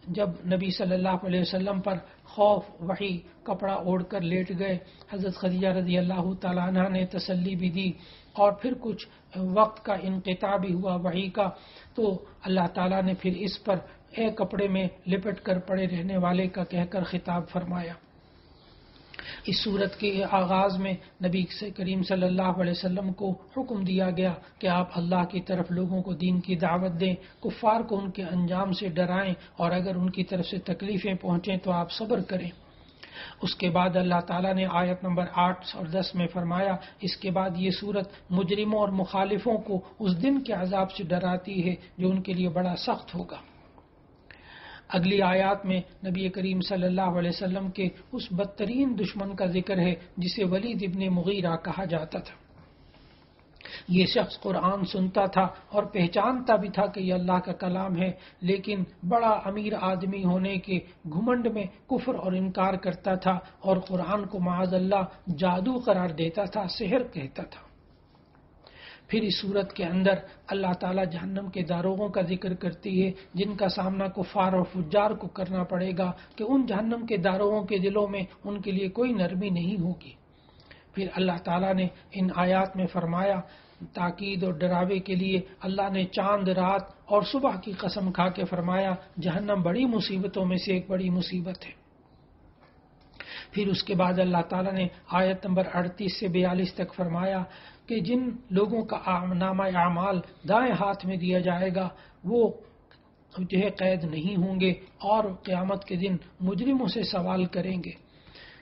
جب نبی صلی اللہ علیہ وسلم پر خوف وحی کپڑا اوڑھ کر لیٹ گئے، حضرت خدیجہ رضی اللہ تعالیٰ عنہ نے تسلی بھی دی اور پھر کچھ وقت کا انقطاع بھی ہوا وحی کا، تو اللہ تعالیٰ نے پھر اس پر اے کپڑے میں لپٹ کر پڑے رہنے والے کا کہہ کر خطاب فرمایا۔ اس صورت کے آغاز میں نبی کریم صلی اللہ علیہ وسلم کو حکم دیا گیا کہ آپ اللہ کی طرف لوگوں کو دین کی دعوت دیں، کفار کو ان کے انجام سے ڈرائیں، اور اگر ان کی طرف سے تکلیفیں پہنچیں تو آپ صبر کریں۔ اس کے بعد اللہ تعالیٰ نے آیت نمبر 8 اور 10 میں فرمایا، اس کے بعد یہ صورت مجرموں اور مخالفوں کو اس دن کے عذاب سے ڈراتی ہے جو ان کے لیے بڑا سخت ہوگا۔ اگلی آیات میں نبی کریم صلی اللہ علیہ وسلم کے اس بدترین دشمن کا ذکر ہے جسے ولید ابن مغیرہ کہا جاتا تھا۔ یہ شخص قرآن سنتا تھا اور پہچانتا بھی تھا کہ یہ اللہ کا کلام ہے، لیکن بڑا امیر آدمی ہونے کے گھمنڈ میں کفر اور انکار کرتا تھا اور قرآن کو معاذ اللہ جادو قرار دیتا تھا، سحر کہتا تھا۔ پھر اس صورت کے اندر اللہ تعالیٰ جہنم کے داروغوں کا ذکر کرتی ہے جن کا سامنا کفار اور فجار کو کرنا پڑے گا کہ ان جہنم کے داروغوں کے دلوں میں ان کے لیے کوئی نرمی نہیں ہوگی۔ پھر اللہ تعالیٰ نے ان آیات میں فرمایا، تاکید اور ڈراوے کے لیے اللہ نے چاند، رات اور صبح کی قسم کھا کے فرمایا جہنم بڑی مصیبتوں میں سے ایک بڑی مصیبت ہے۔ پھر اس کے بعد اللہ تعالیٰ نے آیت نمبر 38 سے 42 تک فرمایا کہ جن لوگوں کا نامہ اعمال دائیں ہاتھ میں دیا جائے گا وہ جو ہے قید نہیں ہوں گے، اور قیامت کے دن مجرموں سے سوال کریں گے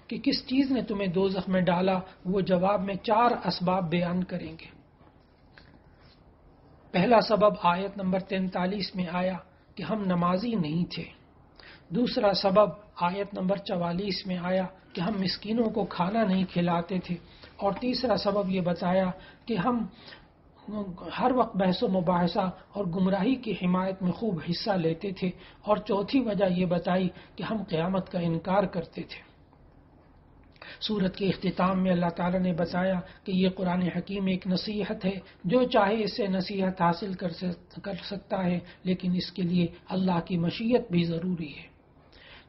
کہ کس چیز نے تمہیں دوزخ میں ڈالا، وہ جواب میں 4 اسباب بیان کریں گے۔ پہلا سبب آیت نمبر 43 میں آیا کہ ہم نمازی نہیں تھے۔ دوسرا سبب آیت نمبر 44 میں آیا کہ ہم مسکینوں کو کھانا نہیں کھلاتے تھے، اور تیسرا سبب یہ بتایا کہ ہم ہر وقت بحث و مباحثہ اور گمراہی کی حمایت میں خوب حصہ لیتے تھے، اور چوتھی وجہ یہ بتائی کہ ہم قیامت کا انکار کرتے تھے۔ سورت کے اختتام میں اللہ تعالیٰ نے بتایا کہ یہ قرآن حکیم ایک نصیحت ہے، جو چاہے اس سے نصیحت حاصل کر سکتا ہے، لیکن اس کے لیے اللہ کی مشیت بھی ضروری ہے۔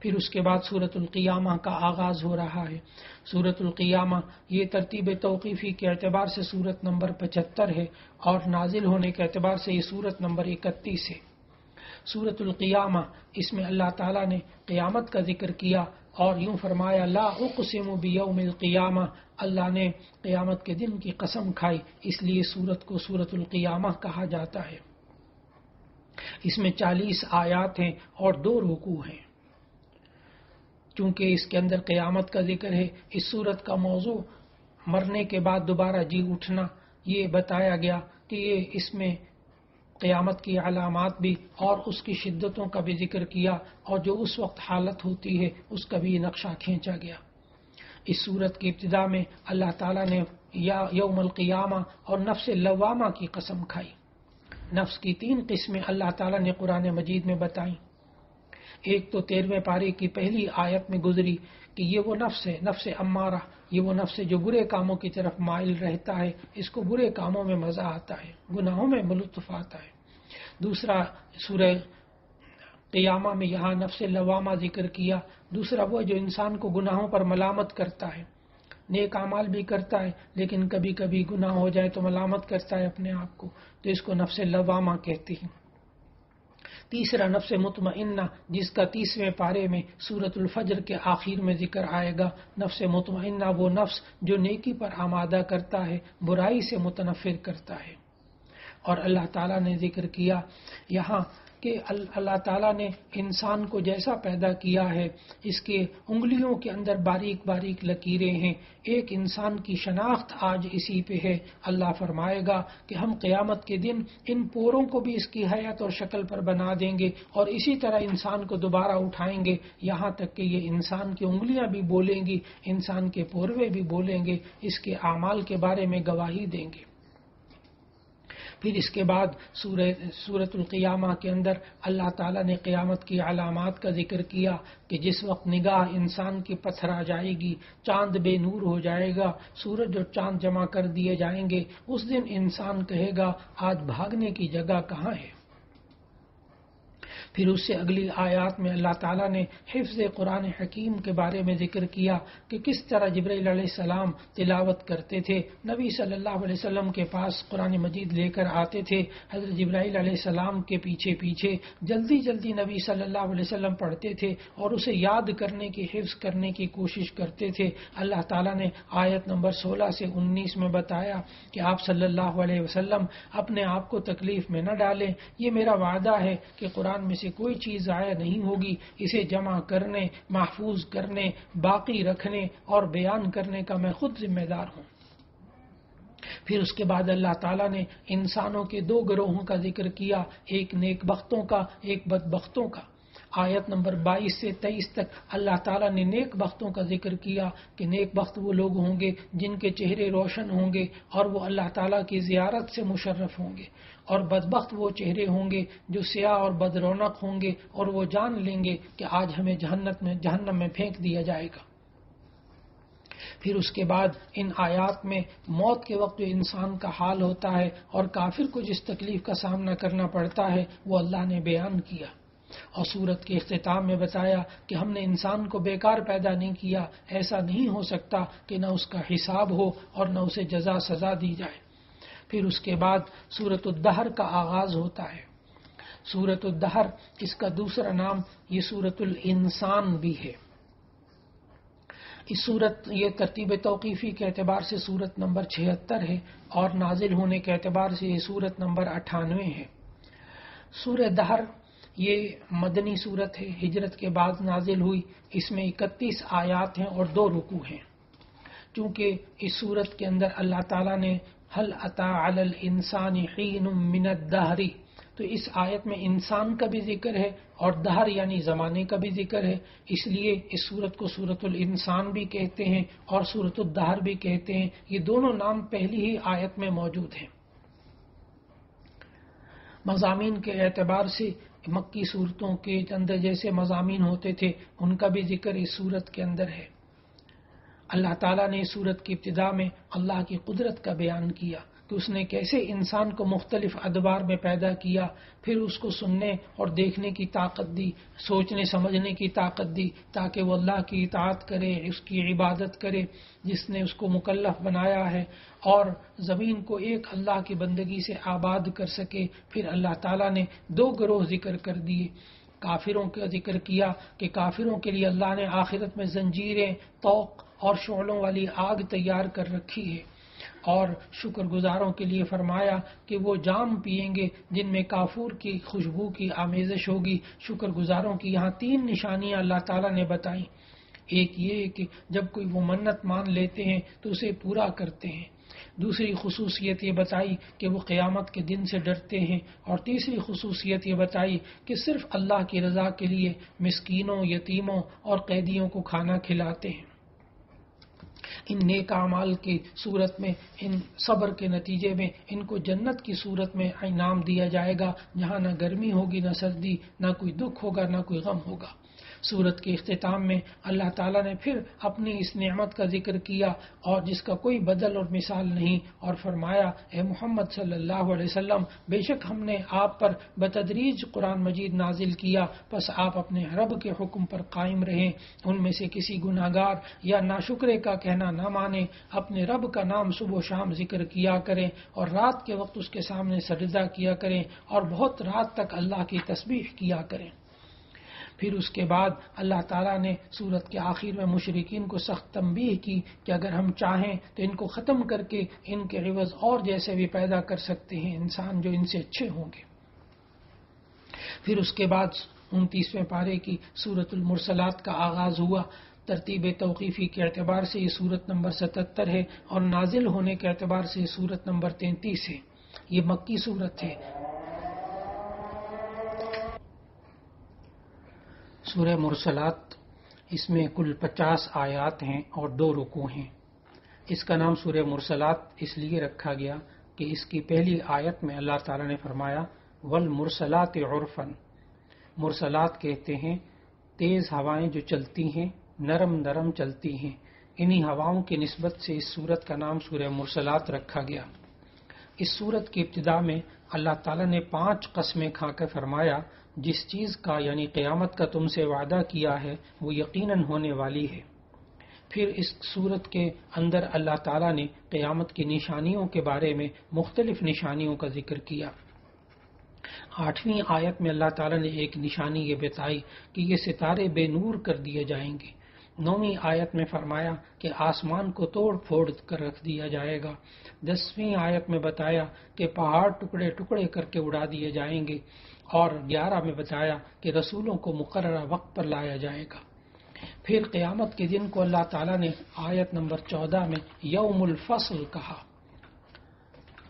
پھر اس کے بعد سورۃ القیامہ کا آغاز ہو رہا ہے۔ سورۃ القیامہ یہ ترتیب توقیفی کے اعتبار سے سورت نمبر 75 ہے، اور نازل ہونے کے اعتبار سے یہ سورت نمبر 31 ہے۔ سورۃ القیامہ، اس میں اللہ تعالیٰ نے قیامت کا ذکر کیا اور یوں فرمایا لا اقسم بیوم القیامہ، اللہ نے قیامت کے دن کی قسم کھائی، اس لیے سورت کو سورۃ القیامہ کہا جاتا ہے۔ اس میں 40 آیات ہیں اور 2 رکوع ہیں۔ چونکہ اس کے اندر قیامت کا ذکر ہے، اس سورت کا موضوع مرنے کے بعد دوبارہ جی اٹھنا یہ بتایا گیا کہ یہ اس میں قیامت کی علامات بھی اور اس کی شدتوں کا بھی ذکر کیا، اور جو اس وقت حالت ہوتی ہے اس کا بھی نقشہ کھینچا گیا۔ اس سورت کی ابتدا میں اللہ تعالیٰ نے یوم القیامہ اور نفس لوامہ کی قسم کھائی۔ نفس کی 3 قسمیں اللہ تعالیٰ نے قرآن مجید میں بتائیں۔ ایک تو 13ویں پارے کی پہلی آیت میں گزری کہ یہ وہ نفس ہے، نفس امارہ، یہ وہ نفس ہے جو برے کاموں کی طرف مائل رہتا ہے، اس کو برے کاموں میں مزہ آتا ہے، گناہوں میں لطف آتا ہے۔ دوسرا سورہ قیامہ میں یہاں نفس لوامہ ذکر کیا، دوسرا وہ جو انسان کو گناہوں پر ملامت کرتا ہے، نیک اعمال بھی کرتا ہے لیکن کبھی کبھی گناہ ہو جائے تو ملامت کرتا ہے اپنے آپ کو، تو اس کو نفس لوامہ کہتے ہیں۔ تیسرا نفس مطمئنہ، جس کا 30ویں پارے میں سورۃ الفجر کے آخر میں ذکر آئے گا۔ نفس مطمئنہ وہ نفس جو نیکی پر آمادہ کرتا ہے، برائی سے متنفر کرتا ہے۔ اور اللہ تعالیٰ نے ذکر کیا یہاں کہ اللہ تعالیٰ نے انسان کو جیسا پیدا کیا ہے، اس کے انگلیوں کے اندر باریک باریک لکیریں ہیں، ایک انسان کی شناخت آج اسی پہ ہے۔ اللہ فرمائے گا کہ ہم قیامت کے دن ان پوروں کو بھی اس کی حیت اور شکل پر بنا دیں گے، اور اسی طرح انسان کو دوبارہ اٹھائیں گے، یہاں تک کہ یہ انسان کی انگلیاں بھی بولیں گی، انسان کے پوروے بھی بولیں گے، اس کے اعمال کے بارے میں گواہی دیں گے۔ پھر اس کے بعد سورۃ القیامہ کے اندر اللہ تعالیٰ نے قیامت کی علامات کا ذکر کیا کہ جس وقت نگاہ انسان کی پتھرا جائے گی، چاند بے نور ہو جائے گا، سورج اور چاند جمع کر دیے جائیں گے، اس دن انسان کہے گا آج بھاگنے کی جگہ کہاں ہے۔ پھر اس سے اگلی آیات میں اللہ تعالیٰ نے حفظ قرآن حکیم کے بارے میں ذکر کیا کہ کس طرح جبرائیل علیہ السلام تلاوت کرتے تھے، نبی صلی اللہ علیہ وسلم کے پاس قرآن مجید لے کر آتے تھے، حضرت جبرائیل علیہ السلام کے پیچھے پیچھے جلدی جلدی نبی صلی اللہ علیہ وسلم پڑھتے تھے اور اسے یاد کرنے کی، حفظ کرنے کی کوشش کرتے تھے۔ اللہ تعالیٰ نے آیت نمبر 16 سے 19 میں بتایا کہ آپ صلی اللہ علیہ وسلم اپنے آپ کو تکلیف میں نہ ڈالیں، یہ میرا وعدہ ہے کہ قرآن میں سے کوئی چیز ضائع نہیں ہوگی، اسے جمع کرنے، محفوظ کرنے، باقی رکھنے اور بیان کرنے کا میں خود ذمہ دار ہوں۔ پھر اس کے بعد اللہ تعالیٰ نے انسانوں کے 2 گروہوں کا ذکر کیا، ایک نیک بختوں کا، ایک بدبختوں کا۔ آیت نمبر 22 سے 23 تک اللہ تعالیٰ نے نیک بختوں کا ذکر کیا کہ نیک بخت وہ لوگ ہوں گے جن کے چہرے روشن ہوں گے اور وہ اللہ تعالیٰ کی زیارت سے مشرف ہوں گے، اور بدبخت وہ چہرے ہوں گے جو سیاہ اور بد رونق ہوں گے اور وہ جان لیں گے کہ آج ہمیں جہنم میں پھینک دیا جائے گا۔ پھر اس کے بعد ان آیات میں موت کے وقت جو انسان کا حال ہوتا ہے اور کافر کو جس تکلیف کا سامنا کرنا پڑتا ہے وہ اللہ نے بیان کیا، اور سورت کے اختتام میں بتایا کہ ہم نے انسان کو بیکار پیدا نہیں کیا، ایسا نہیں ہو سکتا کہ نہ اس کا حساب ہو اور نہ اسے جزا سزا دی جائے۔ پھر اس کے بعد سورۃ الدہر کا آغاز ہوتا ہے۔ سورۃ الدہر، اس کا دوسرا نام یہ سورۃ الانسان بھی ہے۔ اس سورت، یہ ترتیب توقیفی کے اعتبار سے سورت نمبر 76 ہے اور نازل ہونے کے اعتبار سے یہ سورت نمبر 98 ہے۔ سورہ دہر یہ مدنی صورت ہے، ہجرت کے بعد نازل ہوئی، اس میں 31 آیات ہیں اور 2 رکوع ہیں۔ چونکہ اس صورت کے اندر اللہ تعالیٰ نے هل اتى على الانسان حين من الدهر، تو اس آیت میں انسان کا بھی ذکر ہے اور دہر یعنی زمانے کا بھی ذکر ہے، اس لیے اس سورت کو سورۃ الانسان بھی کہتے ہیں اور سورۃ الدہر بھی کہتے ہیں۔ یہ دونوں نام پہلی ہی آیت میں موجود ہیں۔ مضامین کے اعتبار سے مکی صورتوں کے اندر جیسے مضامین ہوتے تھے ان کا بھی ذکر اس صورت کے اندر ہے۔ اللہ تعالیٰ نے اس صورت کی ابتدا میں اللہ کی قدرت کا بیان کیا کہ اس نے کیسے انسان کو مختلف ادوار میں پیدا کیا، پھر اس کو سننے اور دیکھنے کی طاقت دی، سوچنے سمجھنے کی طاقت دی تاکہ وہ اللہ کی اطاعت کرے، اس کی عبادت کرے جس نے اس کو مکلف بنایا ہے، اور زمین کو ایک اللہ کی بندگی سے آباد کر سکے۔ پھر اللہ تعالیٰ نے 2 گروہ ذکر کر دیے، کافروں کا ذکر کیا کہ کافروں کے لیے اللہ نے آخرت میں زنجیریں، طوق اور شعلوں والی آگ تیار کر رکھی ہے، اور شکر گزاروں کے لیے فرمایا کہ وہ جام پیئیں گے جن میں کافور کی خوشبو کی آمیزش ہوگی۔ شکر گزاروں کی یہاں 3 نشانیاں اللہ تعالیٰ نے بتائیں۔ ایک یہ کہ جب کوئی وہ منت مان لیتے ہیں تو اسے پورا کرتے ہیں، دوسری خصوصیت یہ بتائی کہ وہ قیامت کے دن سے ڈرتے ہیں، اور تیسری خصوصیت یہ بتائی کہ صرف اللہ کی رضا کے لیے مسکینوں، یتیموں اور قیدیوں کو کھانا کھلاتے ہیں۔ ان نیک اعمال کی صورت میں، ان صبر کے نتیجے میں ان کو جنت کی صورت میں انعام دیا جائے گا، جہاں نہ گرمی ہوگی، نہ سردی، نہ کوئی دکھ ہوگا، نہ کوئی غم ہوگا۔ سورت کے اختتام میں اللہ تعالیٰ نے پھر اپنی اس نعمت کا ذکر کیا اور جس کا کوئی بدل اور مثال نہیں، اور فرمایا اے محمد صلی اللہ علیہ وسلم، بے شک ہم نے آپ پر بتدریج قرآن مجید نازل کیا، پس آپ اپنے رب کے حکم پر قائم رہیں، ان میں سے کسی گناہگار یا ناشکرے کا کہنا نہ مانیں، اپنے رب کا نام صبح و شام ذکر کیا کریں اور رات کے وقت اس کے سامنے سجدہ کیا کریں اور بہت رات تک اللہ کی تسبیح کیا کریں۔ پھر اس کے بعد اللہ تعالیٰ نے سورت کے آخر میں مشرکین کو سخت تنبیہ کی کہ اگر ہم چاہیں تو ان کو ختم کر کے ان کے عوض اور جیسے بھی پیدا کر سکتے ہیں انسان جو ان سے اچھے ہوں گے۔ پھر اس کے بعد 29ویں پارے کی سورت المرسلات کا آغاز ہوا۔ ترتیب توقیفی کے اعتبار سے یہ سورت نمبر 77 ہے اور نازل ہونے کے اعتبار سے یہ سورت نمبر 33 ہے۔ یہ مکی سورت ہے۔ سورہ مرسلات، اس میں کل 50 آیات ہیں اور 2 رکوع ہیں۔ اس کا نام سورہ مرسلات اس لیے رکھا گیا کہ اس کی پہلی آیت میں اللہ تعالیٰ نے فرمایا والمرسلات عرفا۔ مرسلات کہتے ہیں تیز ہوائیں جو چلتی ہیں، نرم نرم چلتی ہیں، انہی ہواؤں کی نسبت سے اس سورت کا نام سورہ مرسلات رکھا گیا۔ اس سورت کی ابتدا میں اللہ تعالیٰ نے 5 قسمیں کھا کر فرمایا جس چیز کا یعنی قیامت کا تم سے وعدہ کیا ہے وہ یقیناً ہونے والی ہے۔ پھر اس سورت کے اندر اللہ تعالیٰ نے قیامت کی نشانیوں کے بارے میں مختلف نشانیوں کا ذکر کیا۔ 8ویں آیت میں اللہ تعالیٰ نے ایک نشانی یہ بتائی کہ یہ ستارے بے نور کر دیے جائیں گے۔ 9ویں آیت میں فرمایا کہ آسمان کو توڑ پھوڑ کر رکھ دیا جائے گا۔ 10ویں آیت میں بتایا کہ پہاڑ ٹکڑے ٹکڑے کر کے اڑا دیے جائیں گے، اور 11 میں بتایا کہ رسولوں کو مقررہ وقت پر لایا جائے گا۔ پھر قیامت کے دن کو اللہ تعالیٰ نے آیت نمبر 14 میں یوم الفصل کہا،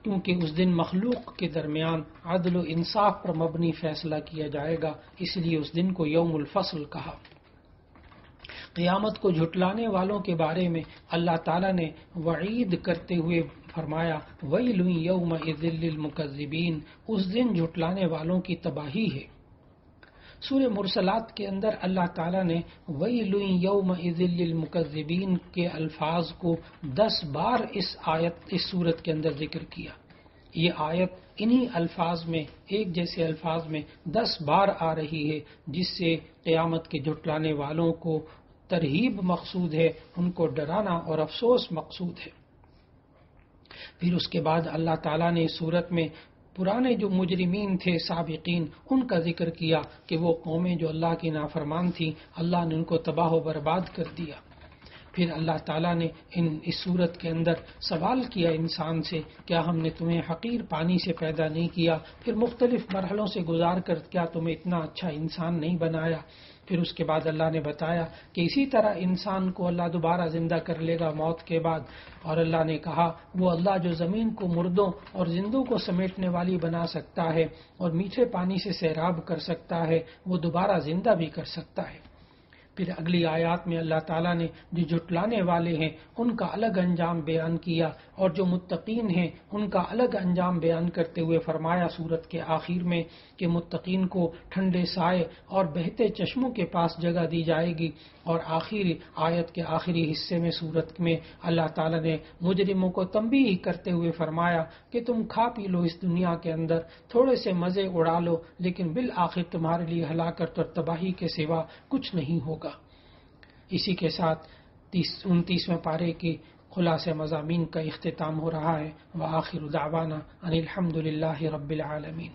کیونکہ اس دن مخلوق کے درمیان عدل و انصاف پر مبنی فیصلہ کیا جائے گا، اس لیے اس دن کو یوم الفصل کہا۔ قیامت کو جھٹلانے والوں کے بارے میں اللہ تعالیٰ نے وعید کرتے ہوئے فرمایا وَيْلٌ يَوْمَئِذٍ لِّلْمُكَذِّبِينَ، اس دن جھٹلانے والوں کی تباہی ہے۔ سورہ مرسلات کے اندر اللہ تعالیٰ نے وَيْلٌ يَوْمَئِذٍ لِّلْمُكَذِّبِينَ کے الفاظ کو 10 بار اس سورت کے اندر ذکر کیا۔ یہ آیت انہی الفاظ میں، ایک جیسے الفاظ میں 10 بار آ رہی ہے، جس سے قیامت کے جھٹلانے والوں کو ترہیب مقصود ہے، ان کو ڈرانا اور افسوس مقصود ہے۔ پھر اس کے بعد اللہ تعالیٰ نے سورت میں پرانے جو مجرمین تھے سابقین، ان کا ذکر کیا کہ وہ قومیں جو اللہ کی نافرمان تھیں، اللہ نے ان کو تباہ و برباد کر دیا۔ پھر اللہ تعالیٰ نے اس صورت کے اندر سوال کیا انسان سے، کیا ہم نے تمہیں حقیر پانی سے پیدا نہیں کیا، پھر مختلف مرحلوں سے گزار کر کیا تمہیں اتنا اچھا انسان نہیں بنایا؟ پھر اس کے بعد اللہ نے بتایا کہ اسی طرح انسان کو اللہ دوبارہ زندہ کر لے گا موت کے بعد، اور اللہ نے کہا وہ اللہ جو زمین کو مردوں اور زندوں کو سمیٹنے والی بنا سکتا ہے اور میٹھے پانی سے سیراب کر سکتا ہے، وہ دوبارہ زندہ بھی کر سکتا ہے۔ پھر اگلی آیات میں اللہ تعالیٰ نے جو جھٹلانے والے ہیں ان کا الگ انجام بیان کیا، اور جو متقین ہیں ان کا الگ انجام بیان کرتے ہوئے فرمایا سورت کے آخر میں کہ متقین کو ٹھنڈے سائے اور بہتے چشموں کے پاس جگہ دی جائے گی۔ اور آخری آیت کے آخری حصے میں سورت میں اللہ تعالیٰ نے مجرموں کو تنبیہ کرتے ہوئے فرمایا کہ تم کھا پی لو اس دنیا کے اندر، تھوڑے سے مزے اڑا لو، لیکن بالآخر تمہارے لیے ہلاکت اور تباہی کے سوا کچھ نہیں ہوگا۔ اسی کے ساتھ 29ویں پارے کی خلاصہ مضامین کا اختتام ہو رہا ہے۔ وآخر دعوانا ان الحمد للہ رب العالمین۔